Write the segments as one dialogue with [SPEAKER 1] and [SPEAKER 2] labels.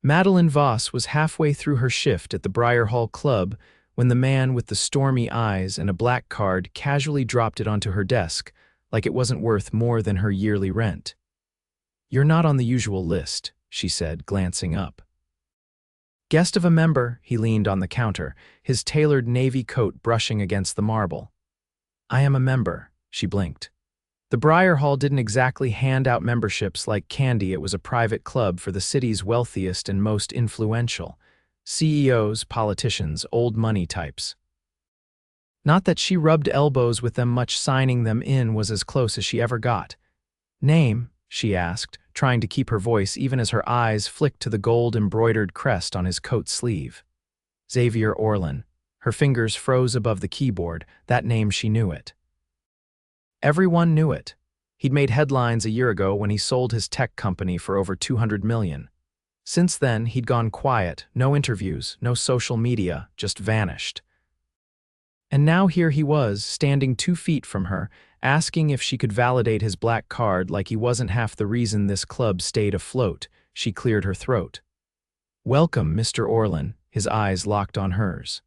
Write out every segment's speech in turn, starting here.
[SPEAKER 1] Madelyn Voss was halfway through her shift at the Briar Hall Club when the man with the stormy eyes and a black card casually dropped it onto her desk, like it wasn't worth more than her yearly rent. "You're not on the usual list," she said, glancing up. "Guest of a member," he leaned on the counter, his tailored navy coat brushing against the marble. "I am a member," she blinked. The Briar Hall didn't exactly hand out memberships like candy. It was a private club for the city's wealthiest and most influential. CEOs, politicians, old money types. Not that she rubbed elbows with them much, signing them in was as close as she ever got. "Name?" she asked, trying to keep her voice even as her eyes flicked to the gold-embroidered crest on his coat sleeve. "Xavier Orlan." Her fingers froze above the keyboard. That name, she knew it. Everyone knew it. He'd made headlines a year ago when he sold his tech company for over $200 million. Since then, he'd gone quiet, no interviews, no social media, just vanished. And now here he was, standing 2 feet from her, asking if she could validate his black card like he wasn't half the reason this club stayed afloat. She cleared her throat. "Welcome, Mr. Orlan," his eyes locked on hers.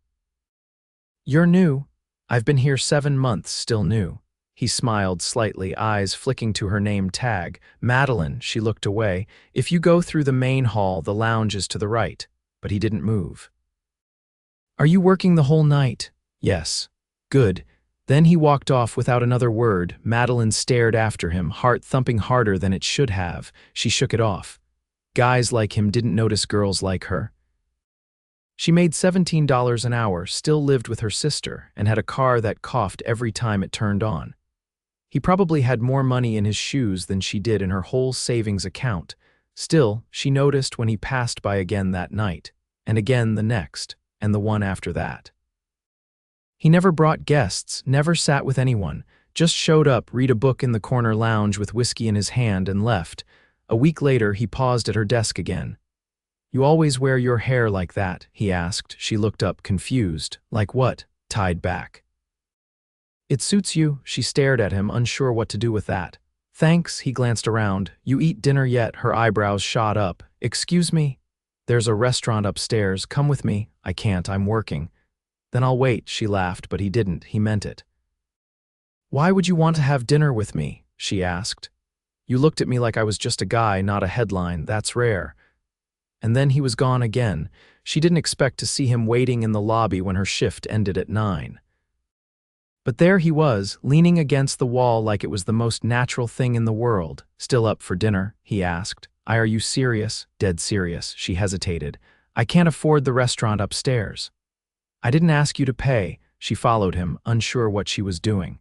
[SPEAKER 1] "You're new. I've been here 7 months, still new." He smiled slightly, eyes flicking to her name tag. "Madelyn," she looked away. "If you go through the main hall, the lounge is to the right." But he didn't move. "Are you working the whole night?" "Yes." "Good." Then he walked off without another word. Madelyn stared after him, heart thumping harder than it should have. She shook it off. Guys like him didn't notice girls like her. She made $17 an hour, still lived with her sister, and had a car that coughed every time it turned on. He probably had more money in his shoes than she did in her whole savings account. Still, she noticed when he passed by again that night, and again the next, and the one after that. He never brought guests, never sat with anyone, just showed up, read a book in the corner lounge with whiskey in his hand, and left. A week later, he paused at her desk again. "You always wear your hair like that?" he asked. She looked up, confused. "Like what?" "Tied back." "It suits you." She stared at him, unsure what to do with that. "Thanks." He glanced around. "You eat dinner yet?" Her eyebrows shot up. "Excuse me?" "There's a restaurant upstairs. Come with me." "I can't. I'm working." "Then I'll wait." She laughed, but he didn't. He meant it. "Why would you want to have dinner with me?" she asked. "You looked at me like I was just a guy, not a headline. That's rare." And then he was gone again. She didn't expect to see him waiting in the lobby when her shift ended at 9. But there he was, leaning against the wall like it was the most natural thing in the world. "Still up for dinner?" he asked. "Are you serious?" "Dead serious." She hesitated. "I can't afford the restaurant upstairs." "I didn't ask you to pay." She followed him, unsure what she was doing.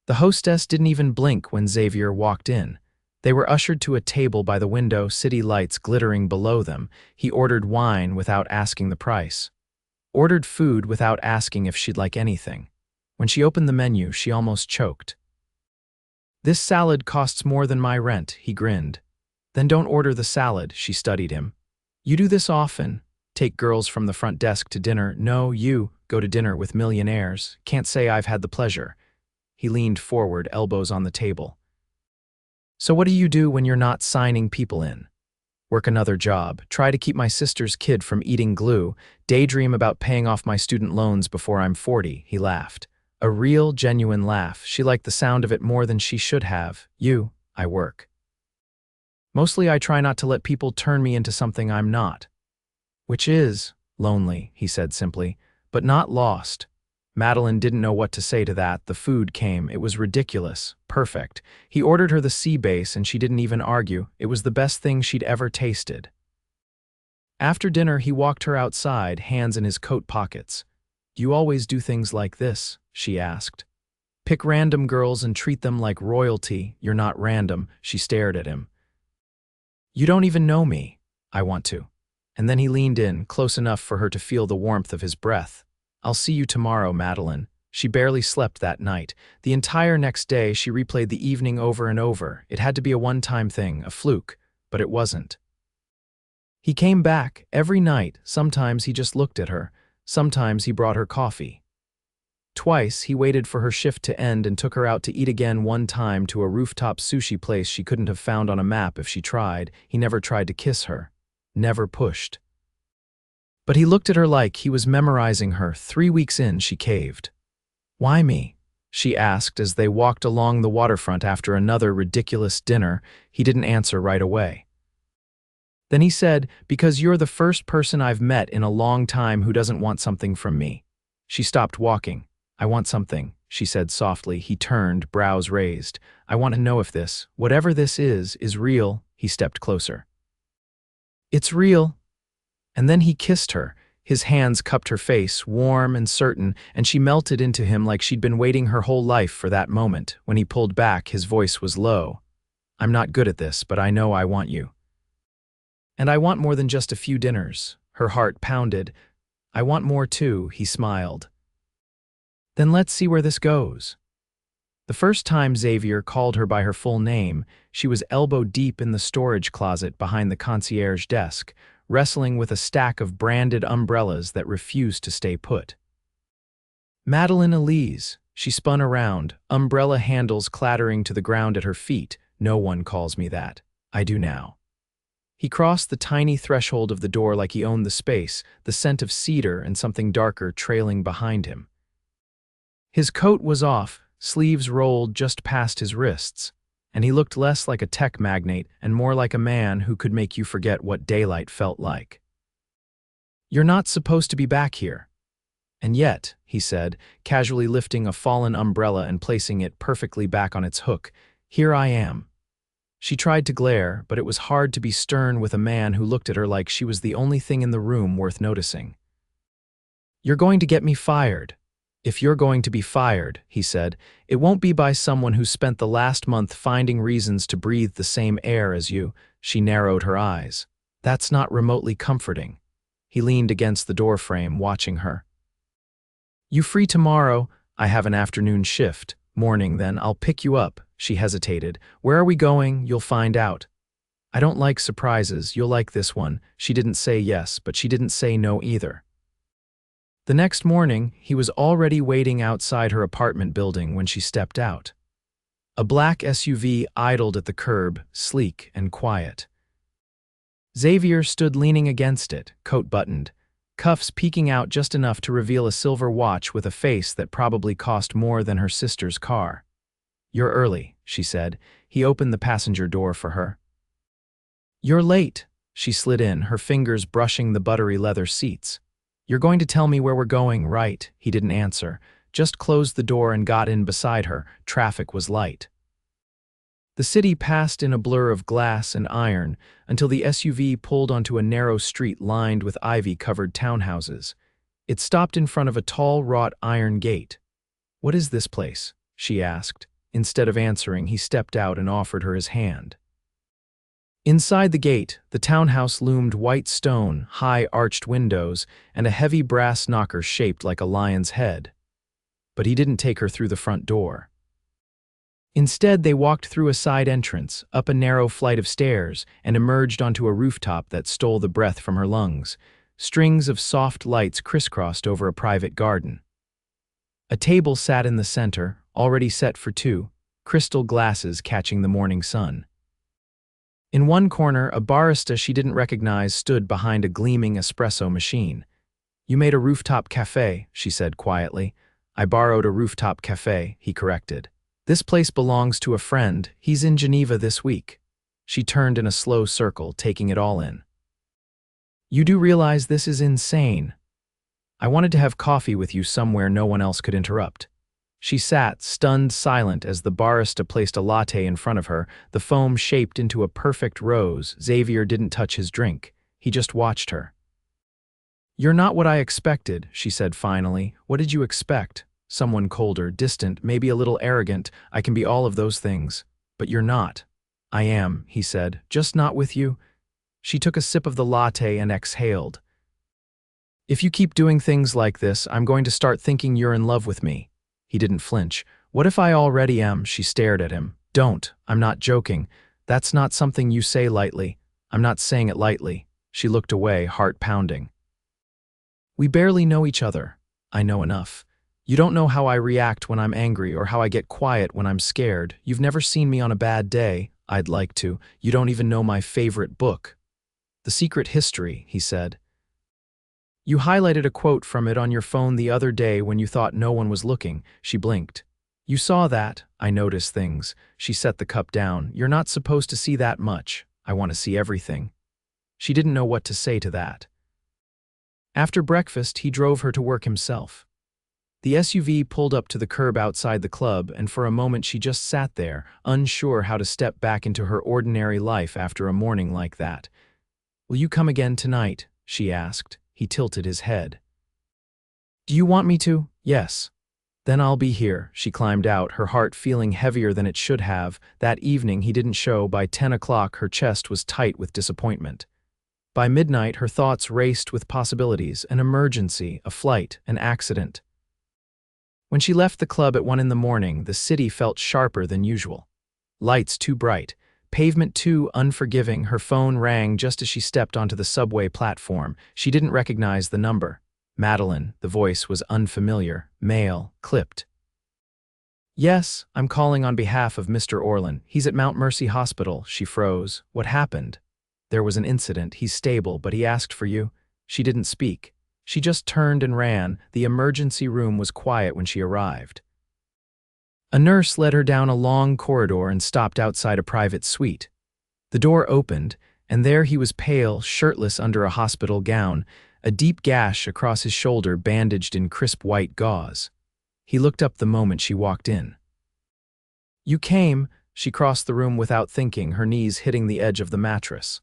[SPEAKER 1] The hostess didn't even blink when Xavier walked in. They were ushered to a table by the window, city lights glittering below them. He ordered wine without asking the price. Ordered food without asking if she'd like anything. When she opened the menu, she almost choked. "This salad costs more than my rent," he grinned. "Then don't order the salad." She studied him. "You do this often? Take girls from the front desk to dinner?" "No, you go to dinner with millionaires." "Can't say I've had the pleasure." He leaned forward, elbows on the table. "So what do you do when you're not signing people in?" "Work another job. Try to keep my sister's kid from eating glue. Daydream about paying off my student loans before I'm 40. He laughed. A real, genuine laugh. She liked the sound of it more than she should have. I work. Mostly I try not to let people turn me into something I'm not." "Which is lonely," he said simply, "but not lost." Madelyn didn't know what to say to that. The food came. It was ridiculous. Perfect. He ordered her the sea base and she didn't even argue. It was the best thing she'd ever tasted. After dinner, he walked her outside, hands in his coat pockets. "Do you always do things like this?" she asked. "Pick random girls and treat them like royalty." "You're not random." She stared at him. "You don't even know me." "I want to." And then he leaned in, close enough for her to feel the warmth of his breath. "I'll see you tomorrow, Madelyn." She barely slept that night. The entire next day, she replayed the evening over and over. It had to be a one-time thing, a fluke, but it wasn't. He came back every night. Sometimes he just looked at her. Sometimes he brought her coffee. Twice, he waited for her shift to end and took her out to eat again, one time to a rooftop sushi place she couldn't have found on a map if she tried. He never tried to kiss her. never pushed. But he looked at her like he was memorizing her. 3 weeks in, she caved. "Why me?" she asked as they walked along the waterfront after another ridiculous dinner. He didn't answer right away. Then he said, "Because you're the first person I've met in a long time who doesn't want something from me." She stopped walking. "I want something," she said softly. He turned, brows raised. "I want to know if this, whatever this is real." He stepped closer. "It's real." And then he kissed her. His hands cupped her face, warm and certain, and she melted into him like she'd been waiting her whole life for that moment. When he pulled back, his voice was low. "I'm not good at this, but I know I want you. And I want more than just a few dinners." Her heart pounded. "I want more too," he smiled. "Then let's see where this goes." The first time Xavier called her by her full name, she was elbow-deep in the storage closet behind the concierge desk, wrestling with a stack of branded umbrellas that refused to stay put. "Madelyn Elise." She spun around, umbrella handles clattering to the ground at her feet. "No one calls me that. I do now." He crossed the tiny threshold of the door like he owned the space, the scent of cedar and something darker trailing behind him. His coat was off, sleeves rolled just past his wrists, and he looked less like a tech magnate and more like a man who could make you forget what daylight felt like. "You're not supposed to be back here." "And yet," he said, casually lifting a fallen umbrella and placing it perfectly back on its hook, "here I am." She tried to glare, but it was hard to be stern with a man who looked at her like she was the only thing in the room worth noticing. "You're going to get me fired." "If you're going to be fired," he said, "it won't be by someone who spent the last month finding reasons to breathe the same air as you." She narrowed her eyes. "That's not remotely comforting." He leaned against the doorframe, watching her. "You free tomorrow?" "I have an afternoon shift." "Morning, then. I'll pick you up." She hesitated. "Where are we going?" "You'll find out." "I don't like surprises. You'll like this one." She didn't say yes, but she didn't say no either. The next morning, he was already waiting outside her apartment building when she stepped out. A black SUV idled at the curb, sleek and quiet. Xavier stood leaning against it, coat buttoned, cuffs peeking out just enough to reveal a silver watch with a face that probably cost more than her sister's car. "You're early," she said. He opened the passenger door for her. "You're late." She slid in, her fingers brushing the buttery leather seats. "You're going to tell me where we're going, right?" He didn't answer, just closed the door and got in beside her. Traffic was light. The city passed in a blur of glass and iron until the SUV pulled onto a narrow street lined with ivy-covered townhouses. It stopped in front of a tall wrought iron gate. "What is this place?" she asked. Instead of answering, he stepped out and offered her his hand. Inside the gate, the townhouse loomed white stone, high arched windows, and a heavy brass knocker shaped like a lion's head. But he didn't take her through the front door. Instead, they walked through a side entrance, up a narrow flight of stairs, and emerged onto a rooftop that stole the breath from her lungs. Strings of soft lights crisscrossed over a private garden. A table sat in the center, already set for two, crystal glasses catching the morning sun. In one corner, a barista she didn't recognize stood behind a gleaming espresso machine. "You made a rooftop cafe," she said quietly. "I borrowed a rooftop cafe," he corrected. "This place belongs to a friend. He's in Geneva this week." She turned in a slow circle, taking it all in. "You do realize this is insane. I wanted to have coffee with you somewhere no one else could interrupt." She sat, stunned silent, as the barista placed a latte in front of her, the foam shaped into a perfect rose. Xavier didn't touch his drink. He just watched her. "You're not what I expected," she said finally. "What did you expect? Someone colder, distant, maybe a little arrogant. I can be all of those things. But you're not." "I am," he said, "just not with you." She took a sip of the latte and exhaled. "If you keep doing things like this, I'm going to start thinking you're in love with me." He didn't flinch. "What if I already am?" She stared at him. "Don't. I'm not joking. That's not something you say lightly. I'm not saying it lightly." She looked away, heart pounding. "We barely know each other." "I know enough. You don't know how I react when I'm angry or how I get quiet when I'm scared. You've never seen me on a bad day." "I'd like to. You don't even know my favorite book." The Secret History, he said. You highlighted a quote from it on your phone the other day when you thought no one was looking. She blinked. You saw that. I notice things. She set the cup down. You're not supposed to see that much. I want to see everything. She didn't know what to say to that. After breakfast, he drove her to work himself. The SUV pulled up to the curb outside the club, and for a moment she just sat there, unsure how to step back into her ordinary life after a morning like that. Will you come again tonight? She asked. He tilted his head. Do you want me to? Yes. Then I'll be here. She climbed out, her heart feeling heavier than it should have. That evening he didn't show. By 10 o'clock her chest was tight with disappointment. By midnight her thoughts raced with possibilities, an emergency, a flight, an accident. When she left the club at 1 in the morning, the city felt sharper than usual. Lights too bright, pavement too unforgiving. Her phone rang just as she stepped onto the subway platform. She didn't recognize the number. Madelyn, the voice was unfamiliar, male, clipped. Yes, I'm calling on behalf of Mr. Orlan. He's at Mount Mercy Hospital. She froze. What happened? There was an incident. He's stable, but he asked for you. She didn't speak. She just turned and ran. The emergency room was quiet when she arrived. A nurse led her down a long corridor and stopped outside a private suite. The door opened, and there he was, pale, shirtless under a hospital gown, a deep gash across his shoulder bandaged in crisp white gauze. He looked up the moment she walked in. You came. She crossed the room without thinking, her knees hitting the edge of the mattress.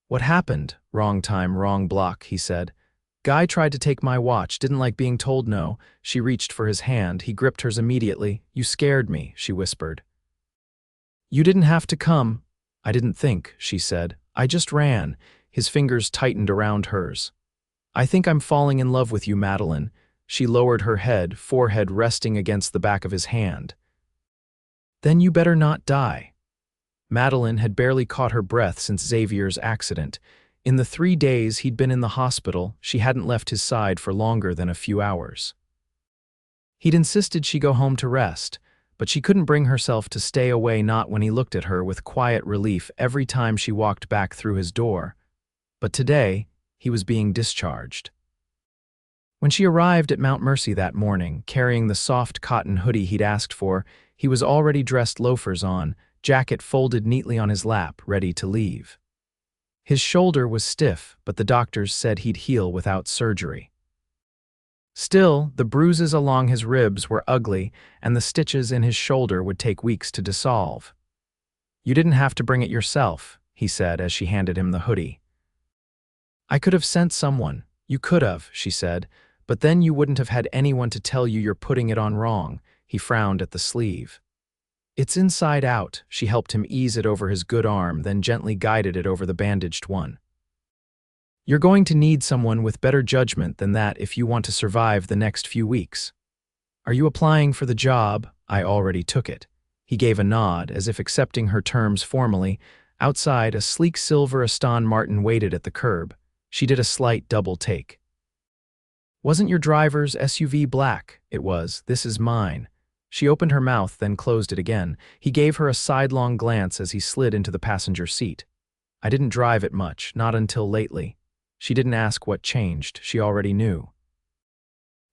[SPEAKER 1] What happened? Wrong time, wrong block, he said. Guy tried to take my watch, didn't like being told no. She reached for his hand. He gripped hers immediately. You scared me, she whispered. You didn't have to come. I didn't think, she said. I just ran. His fingers tightened around hers. I think I'm falling in love with you, Madelyn. She lowered her head, forehead resting against the back of his hand. Then you better not die. Madelyn had barely caught her breath since Xavier's accident. In the 3 days he'd been in the hospital, she hadn't left his side for longer than a few hours. He'd insisted she go home to rest, but she couldn't bring herself to stay away, not when he looked at her with quiet relief every time she walked back through his door. But today, he was being discharged. When she arrived at Mount Mercy that morning, carrying the soft cotton hoodie he'd asked for, he was already dressed, loafers on, jacket folded neatly on his lap, ready to leave. His shoulder was stiff, but the doctors said he'd heal without surgery. Still, the bruises along his ribs were ugly, and the stitches in his shoulder would take weeks to dissolve. You didn't have to bring it yourself, he said as she handed him the hoodie. I could have sent someone. You could have, she said, but then you wouldn't have had anyone to tell you you're putting it on wrong. He frowned at the sleeve. It's inside out. She helped him ease it over his good arm, then gently guided it over the bandaged one. You're going to need someone with better judgment than that if you want to survive the next few weeks. Are you applying for the job? I already took it. He gave a nod, as if accepting her terms formally. Outside, a sleek silver Aston Martin waited at the curb. She did a slight double take. Wasn't your driver's SUV black? It was. This is mine. She opened her mouth, then closed it again. He gave her a sidelong glance as he slid into the passenger seat. I didn't drive it much, not until lately. She didn't ask what changed. She already knew.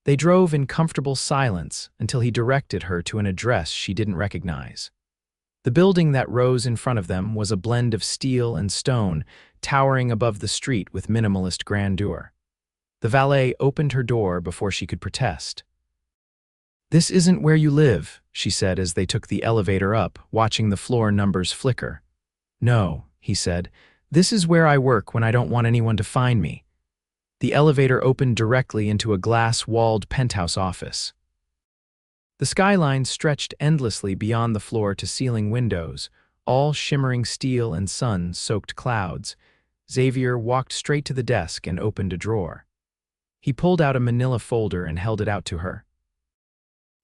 [SPEAKER 1] They drove in comfortable silence until he directed her to an address she didn't recognize. The building that rose in front of them was a blend of steel and stone, towering above the street with minimalist grandeur. The valet opened her door before she could protest. This isn't where you live, she said as they took the elevator up, watching the floor numbers flicker. No, he said. This is where I work when I don't want anyone to find me. The elevator opened directly into a glass-walled penthouse office. The skyline stretched endlessly beyond the floor-to-ceiling windows, all shimmering steel and sun-soaked clouds. Xavier walked straight to the desk and opened a drawer. He pulled out a manila folder and held it out to her.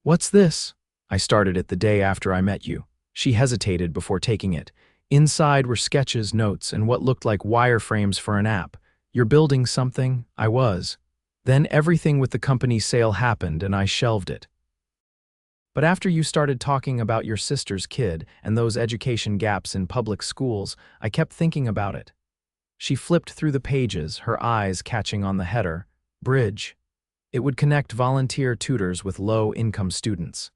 [SPEAKER 1] What's this? I started it the day after I met you. She hesitated before taking it. Inside were sketches, notes, and what looked like wireframes for an app. You're building something? I was. Then everything with the company sale happened and I shelved it. But after you started talking about your sister's kid and those education gaps in public schools, I kept thinking about it. She flipped through the pages, her eyes catching on the header, Bridge. It would connect volunteer tutors with low-income students.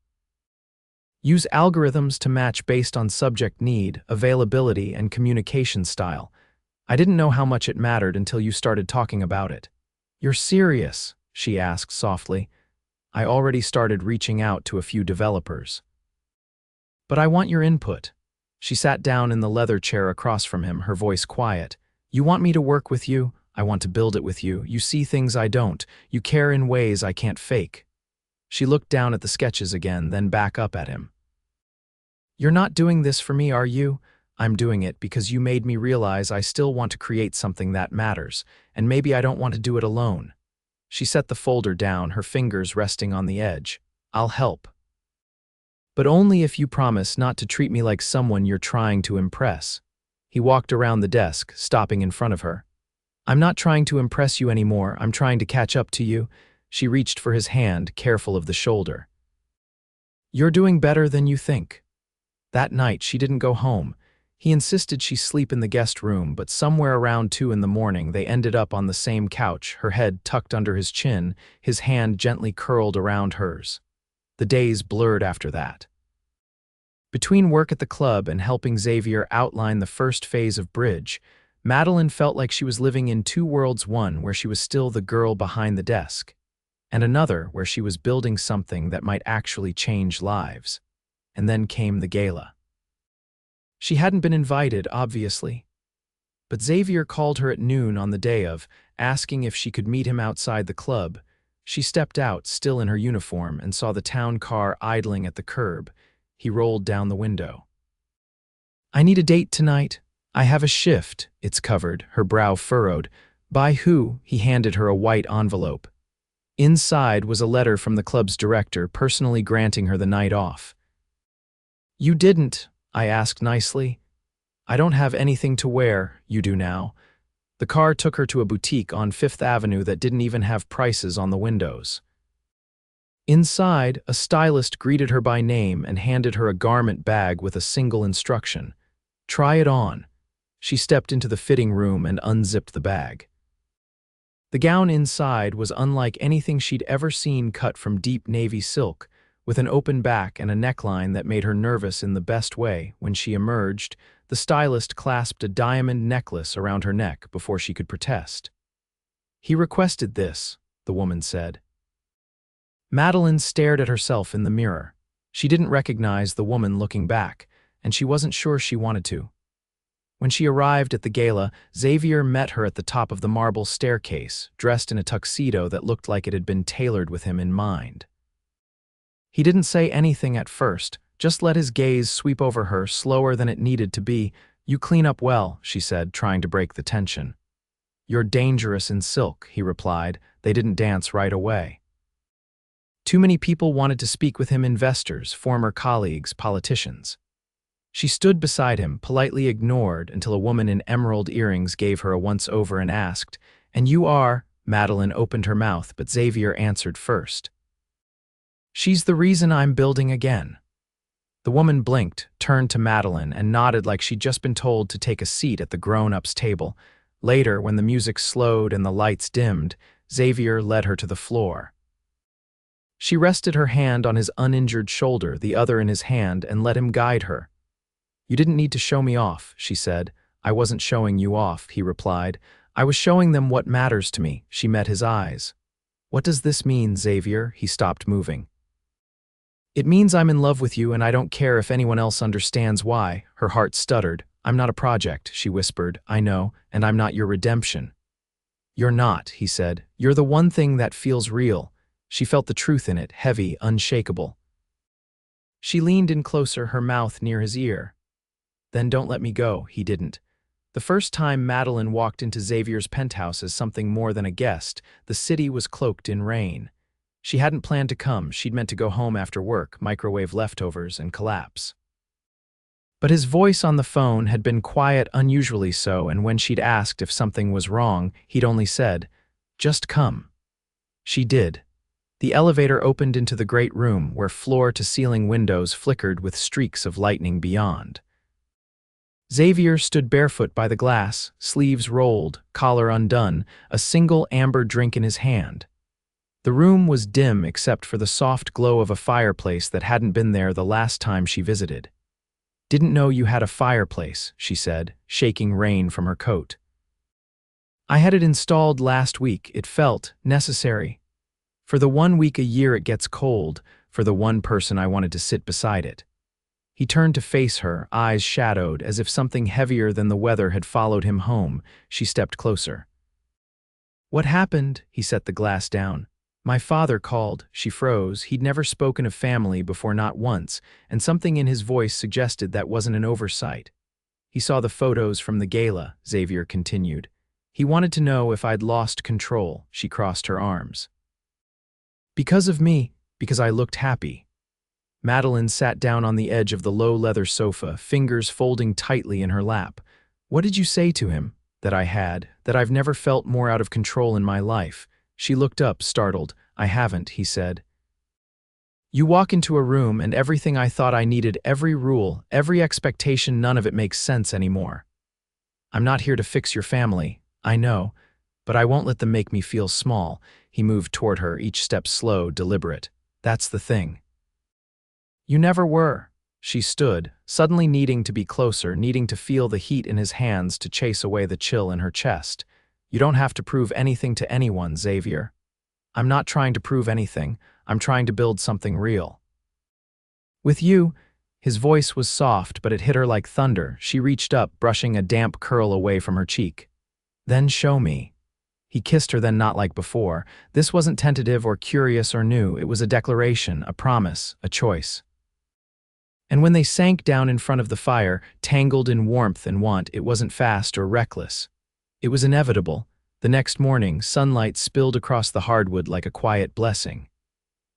[SPEAKER 1] Use algorithms to match based on subject need, availability, and communication style. I didn't know how much it mattered until you started talking about it. You're serious? She asked softly. I already started reaching out to a few developers. But I want your input. She sat down in the leather chair across from him, her voice quiet. You want me to work with you? I want to build it with you. You see things I don't. You care in ways I can't fake. She looked down at the sketches again, then back up at him. You're not doing this for me, are you? I'm doing it because you made me realize I still want to create something that matters, and maybe I don't want to do it alone. She set the folder down, her fingers resting on the edge. I'll help. But only if you promise not to treat me like someone you're trying to impress. He walked around the desk, stopping in front of her. I'm not trying to impress you anymore, I'm trying to catch up to you. She reached for his hand, careful of the shoulder. You're doing better than you think. That night, she didn't go home. He insisted she sleep in the guest room, but somewhere around 2 in the morning, they ended up on the same couch, her head tucked under his chin, his hand gently curled around hers. The days blurred after that. Between work at the club and helping Xavier outline the first phase of Bridge, Madelyn felt like she was living in two worlds, one where she was still the girl behind the desk, and another where she was building something that might actually change lives. And then came the gala. She hadn't been invited, obviously. But Xavier called her at noon on the day of, asking if she could meet him outside the club. She stepped out, still in her uniform, and saw the town car idling at the curb. He rolled down the window. I need a date tonight. I have a shift. It's covered, her brow furrowed. By who? He handed her a white envelope. Inside was a letter from the club's director, personally granting her the night off. You didn't, I asked nicely. I don't have anything to wear, you do now. The car took her to a boutique on 5th Avenue that didn't even have prices on the windows. Inside, a stylist greeted her by name and handed her a garment bag with a single instruction. Try it on. She stepped into the fitting room and unzipped the bag. The gown inside was unlike anything she'd ever seen, cut from deep navy silk, with an open back and a neckline that made her nervous in the best way. When she emerged, the stylist clasped a diamond necklace around her neck before she could protest. He requested this, the woman said. Madelyn stared at herself in the mirror. She didn't recognize the woman looking back, and she wasn't sure she wanted to. When she arrived at the gala, Xavier met her at the top of the marble staircase, dressed in a tuxedo that looked like it had been tailored with him in mind. He didn't say anything at first, just let his gaze sweep over her slower than it needed to be. You clean up well, she said, trying to break the tension. You're dangerous in silk, he replied. They didn't dance right away. Too many people wanted to speak with him, investors, former colleagues, politicians. She stood beside him, politely ignored, until a woman in emerald earrings gave her a once-over and asked, And you are? Madelyn opened her mouth, but Xavier answered first. She's the reason I'm building again. The woman blinked, turned to Madelyn, and nodded like she'd just been told to take a seat at the grown-ups' table. Later, when the music slowed and the lights dimmed, Xavier led her to the floor. She rested her hand on his uninjured shoulder, the other in his hand, and let him guide her. You didn't need to show me off, she said. I wasn't showing you off, he replied. I was showing them what matters to me. She met his eyes. What does this mean, Xavier? He stopped moving. It means I'm in love with you, and I don't care if anyone else understands why. Her heart stuttered. I'm not a project, she whispered. I know, and I'm not your redemption. You're not, he said. You're the one thing that feels real. She felt the truth in it, heavy, unshakable. She leaned in closer, her mouth near his ear. Then don't let me go, he didn't. The first time Madelyn walked into Xavier's penthouse as something more than a guest, the city was cloaked in rain. She hadn't planned to come, she'd meant to go home after work, microwave leftovers, and collapse. But his voice on the phone had been quiet, unusually so, and when she'd asked if something was wrong, he'd only said, Just come. She did. The elevator opened into the great room, where floor-to-ceiling windows flickered with streaks of lightning beyond. Xavier stood barefoot by the glass, sleeves rolled, collar undone, a single amber drink in his hand. The room was dim except for the soft glow of a fireplace that hadn't been there the last time she visited. "Didn't know you had a fireplace," she said, shaking rain from her coat. "I had it installed last week. It felt necessary. For the 1 week a year it gets cold, for the one person I wanted to sit beside it." He turned to face her, eyes shadowed, as if something heavier than the weather had followed him home. She stepped closer. "What happened?" He set the glass down. "My father called." She froze. He'd never spoken of family before, not once, and something in his voice suggested that wasn't an oversight. "He saw the photos from the gala," Xavier continued. "He wanted to know if I'd lost control." She crossed her arms. "Because of me, because I looked happy." Madelyn sat down on the edge of the low leather sofa, fingers folding tightly in her lap. "What did you say to him?" "That that I've never felt more out of control in my life." She looked up, startled. "I haven't," he said. "You walk into a room and everything I thought I needed, every rule, every expectation, none of it makes sense anymore. I'm not here to fix your family, I know, but I won't let them make me feel small." He moved toward her, each step slow, deliberate. "That's the thing. You never were." She stood, suddenly needing to be closer, needing to feel the heat in his hands to chase away the chill in her chest. "You don't have to prove anything to anyone, Xavier." "I'm not trying to prove anything. I'm trying to build something real." "With you." His voice was soft, but it hit her like thunder. She reached up, brushing a damp curl away from her cheek. "Then show me." He kissed her, then not like before. This wasn't tentative or curious or new. It was a declaration, a promise, a choice. And when they sank down in front of the fire, tangled in warmth and want, it wasn't fast or reckless. It was inevitable. The next morning, sunlight spilled across the hardwood like a quiet blessing.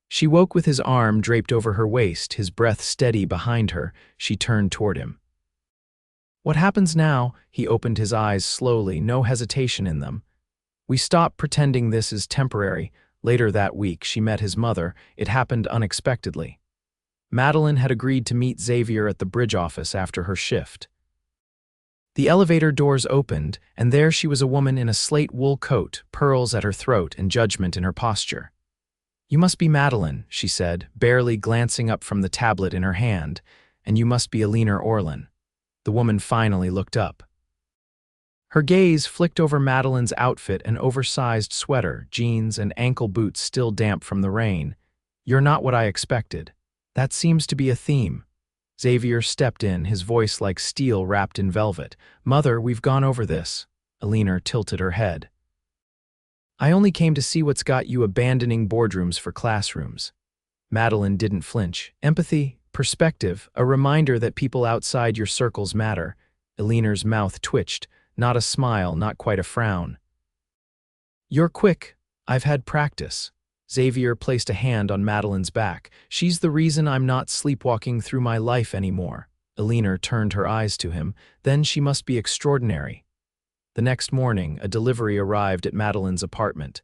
[SPEAKER 1] She woke with his arm draped over her waist, his breath steady behind her. She turned toward him. "What happens now?" He opened his eyes slowly, no hesitation in them. "We stop pretending this is temporary." Later that week, she met his mother. It happened unexpectedly. Madelyn had agreed to meet Xavier at the bridge office after her shift. The elevator doors opened, and there she was, a woman in a slate wool coat, pearls at her throat and judgment in her posture. "You must be Madelyn," she said, barely glancing up from the tablet in her hand, "and you must be Xavier Orlan." The woman finally looked up. Her gaze flicked over Madelyn's outfit, an oversized sweater, jeans, and ankle boots still damp from the rain. "You're not what I expected." "That seems to be a theme." Xavier stepped in, his voice like steel wrapped in velvet. "Mother, we've gone over this." Xavier tilted her head. "I only came to see what's got you abandoning boardrooms for classrooms." Madelyn didn't flinch. "Empathy, perspective, a reminder that people outside your circles matter." Xavier's mouth twitched, not a smile, not quite a frown. "You're quick. I've had practice." Xavier placed a hand on Madelyn's back. "She's the reason I'm not sleepwalking through my life anymore." Xavier turned her eyes to him. "Then she must be extraordinary." The next morning, a delivery arrived at Madelyn's apartment.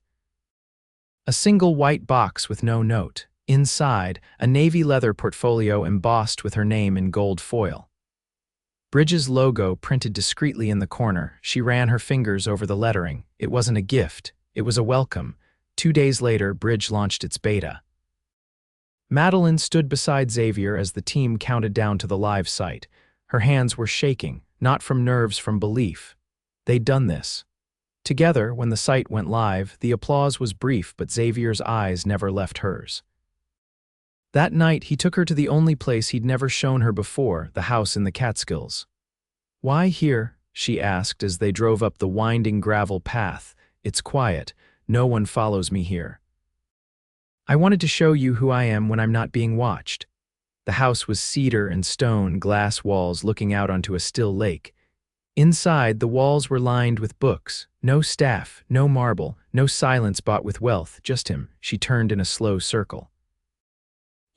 [SPEAKER 1] A single white box with no note. Inside, a navy leather portfolio embossed with her name in gold foil. Bridge's logo printed discreetly in the corner. She ran her fingers over the lettering. It wasn't a gift. It was a welcome. 2 days later, Bridge launched its beta. Madelyn stood beside Xavier as the team counted down to the live site. Her hands were shaking, not from nerves, from belief. They'd done this. Together, when the site went live, the applause was brief, but Xavier's eyes never left hers. That night, he took her to the only place he'd never shown her before, the house in the Catskills. "Why here?" she asked as they drove up the winding gravel path. "It's quiet. No one follows me here." "I wanted to show you who I am when I'm not being watched." The house was cedar and stone, glass walls looking out onto a still lake. Inside, the walls were lined with books. No staff, no marble, no silence bought with wealth, just him. She turned in a slow circle.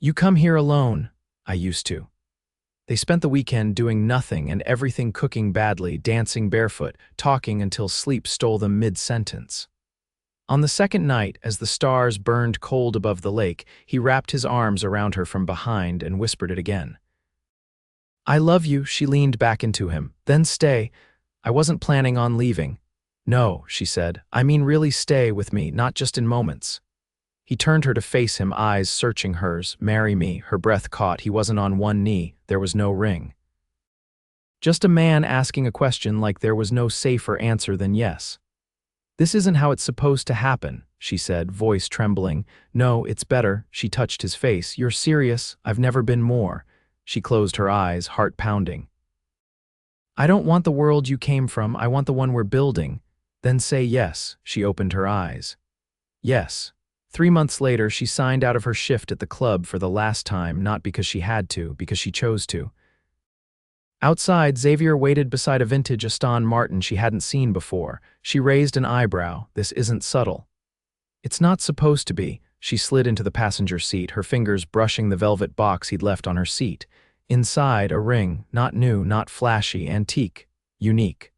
[SPEAKER 1] "You come here alone." "I used to." They spent the weekend doing nothing and everything, cooking badly, dancing barefoot, talking until sleep stole them mid-sentence. On the second night, as the stars burned cold above the lake, he wrapped his arms around her from behind and whispered it again. I love you, she leaned back into him. Then stay. I wasn't planning on leaving. No, she said. I mean really stay with me, not just in moments. He turned her to face him, eyes searching hers. Marry me, her breath caught. He wasn't on one knee. There was no ring. Just a man asking a question like there was no safer answer than yes. This isn't how it's supposed to happen, she said, voice trembling. No, it's better. She touched his face. You're serious? I've never been more. She closed her eyes, heart pounding. I don't want the world you came from. I want the one we're building. Then say yes. She opened her eyes. Yes. 3 months later, she signed out of her shift at the club for the last time, not because she had to, because she chose to. Outside, Xavier waited beside a vintage Aston Martin she hadn't seen before. She raised an eyebrow. This isn't subtle. It's not supposed to be. She slid into the passenger seat, her fingers brushing the velvet box he'd left on her seat. Inside, a ring, not new, not flashy, antique, unique.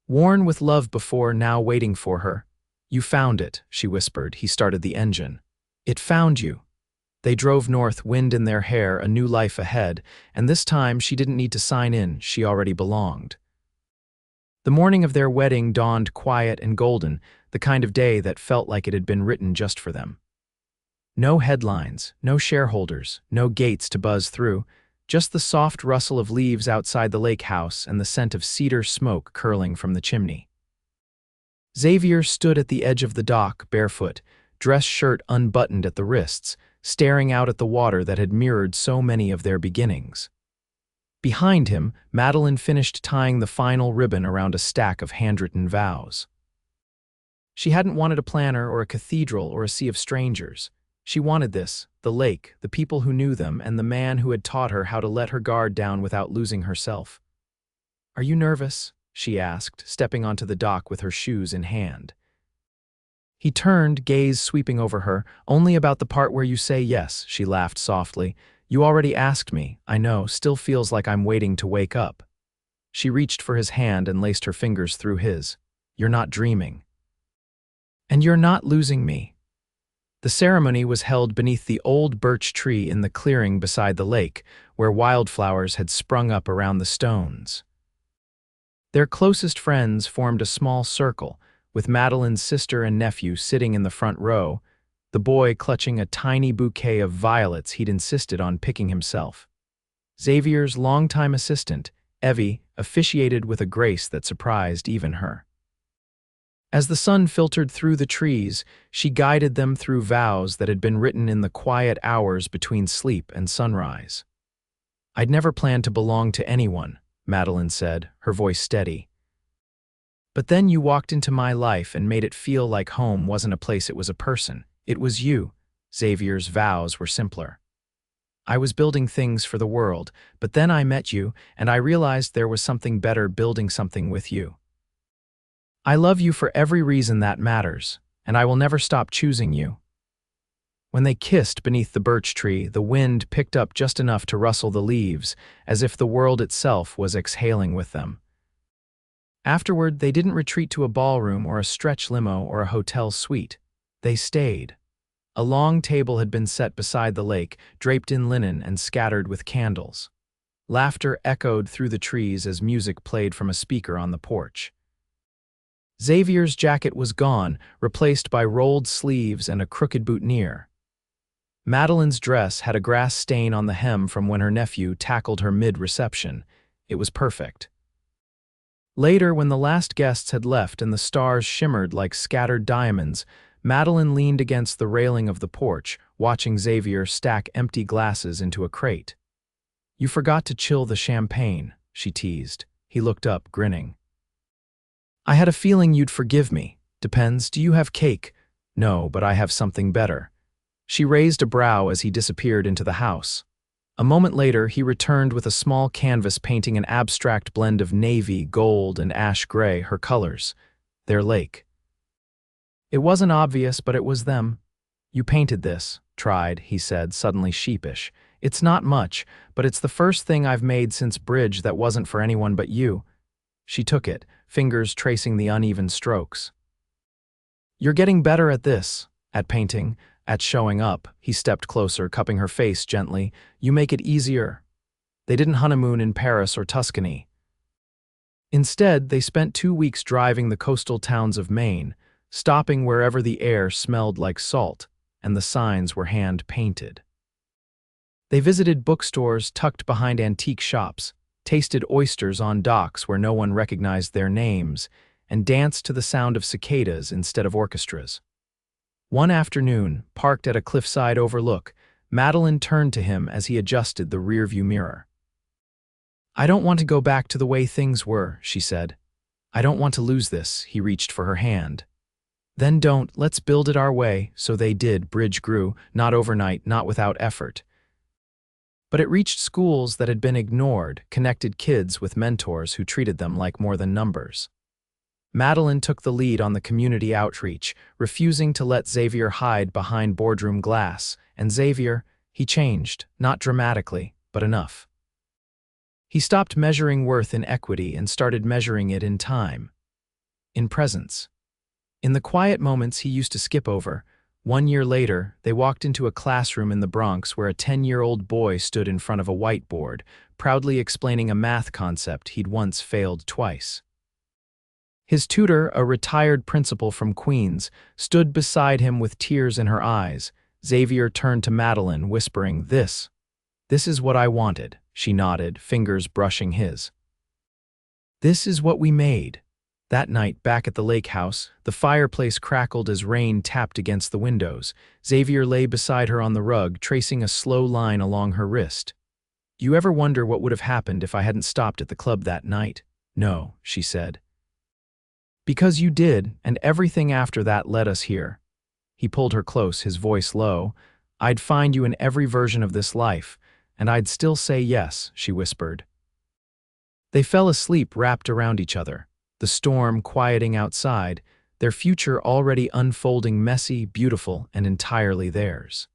[SPEAKER 1] Worn with love before, now waiting for her. You found it, she whispered. He started the engine. It found you. They drove north, wind in their hair, a new life ahead, and this time she didn't need to sign in, she already belonged. The morning of their wedding dawned quiet and golden, the kind of day that felt like it had been written just for them. No headlines, no shareholders, no gates to buzz through, just the soft rustle of leaves outside the lake house and the scent of cedar smoke curling from the chimney. Xavier stood at the edge of the dock, barefoot, dress shirt unbuttoned at the wrists, staring out at the water that had mirrored so many of their beginnings. Behind him, Madelyn finished tying the final ribbon around a stack of handwritten vows. She hadn't wanted a planner or a cathedral or a sea of strangers. She wanted this, the lake, the people who knew them, and the man who had taught her how to let her guard down without losing herself. Are you nervous? She asked, stepping onto the dock with her shoes in hand. He turned, gaze sweeping over her. Only about the part where you say yes, she laughed softly. You already asked me, I know, still feels like I'm waiting to wake up. She reached for his hand and laced her fingers through his. You're not dreaming. And you're not losing me. The ceremony was held beneath the old birch tree in the clearing beside the lake, where wildflowers had sprung up around the stones. Their closest friends formed a small circle, with Madelyn's sister and nephew sitting in the front row, the boy clutching a tiny bouquet of violets he'd insisted on picking himself. Xavier's longtime assistant, Evie, officiated with a grace that surprised even her. As the sun filtered through the trees, she guided them through vows that had been written in the quiet hours between sleep and sunrise. I'd never planned to belong to anyone, Madelyn said, her voice steady. But then you walked into my life and made it feel like home wasn't a place, it was a person. It was you. Xavier's vows were simpler. I was building things for the world, but then I met you, and I realized there was something better building something with you. I love you for every reason that matters, and I will never stop choosing you. When they kissed beneath the birch tree, the wind picked up just enough to rustle the leaves, as if the world itself was exhaling with them. Afterward, they didn't retreat to a ballroom or a stretch limo or a hotel suite. They stayed. A long table had been set beside the lake, draped in linen and scattered with candles. Laughter echoed through the trees as music played from a speaker on the porch. Xavier's jacket was gone, replaced by rolled sleeves and a crooked boutonniere. Madelyn's dress had a grass stain on the hem from when her nephew tackled her mid-reception. It was perfect. Later, when the last guests had left and the stars shimmered like scattered diamonds, Madelyn leaned against the railing of the porch, watching Xavier stack empty glasses into a crate. You forgot to chill the champagne, she teased. He looked up, grinning. I had a feeling you'd forgive me. Depends, do you have cake? No, but I have something better. She raised a brow as he disappeared into the house. A moment later, he returned with a small canvas painting an abstract blend of navy, gold, and ash gray, her colors. Their lake. It wasn't obvious, but it was them. You painted this, tried, he said, suddenly sheepish. It's not much, but it's the first thing I've made since bridge that wasn't for anyone but you. She took it, fingers tracing the uneven strokes. You're getting better at this, at painting, at showing up. He stepped closer, cupping her face gently. You make it easier. They didn't honeymoon in Paris or Tuscany. Instead, they spent 2 weeks driving the coastal towns of Maine, stopping wherever the air smelled like salt and the signs were hand-painted. They visited bookstores tucked behind antique shops, tasted oysters on docks where no one recognized their names, and danced to the sound of cicadas instead of orchestras. One afternoon, parked at a cliffside overlook, Madelyn turned to him as he adjusted the rearview mirror. "I don't want to go back to the way things were," she said. "I don't want to lose this." He reached for her hand. "Then let's build it our way." So they did. Bridge grew, not overnight, not without effort. But it reached schools that had been ignored, connected kids with mentors who treated them like more than numbers. Madelyn took the lead on the community outreach, refusing to let Xavier hide behind boardroom glass, and Xavier, he changed, not dramatically, but enough. He stopped measuring worth in equity and started measuring it in time, in presence. In the quiet moments he used to skip over, 1 year later, they walked into a classroom in the Bronx where a 10-year-old boy stood in front of a whiteboard, proudly explaining a math concept he'd once failed twice. His tutor, a retired principal from Queens, stood beside him with tears in her eyes. Xavier turned to Madelyn, whispering, This is what I wanted." She nodded, fingers brushing his. "This is what we made." That night, back at the lake house, the fireplace crackled as rain tapped against the windows. Xavier lay beside her on the rug, tracing a slow line along her wrist. "You ever wonder what would have happened if I hadn't stopped at the club that night?" "No," she said. "Because you did, and everything after that led us here." He pulled her close, his voice low. "I'd find you in every version of this life, and I'd still say yes," she whispered. They fell asleep wrapped around each other, the storm quieting outside, their future already unfolding, messy, beautiful, and entirely theirs.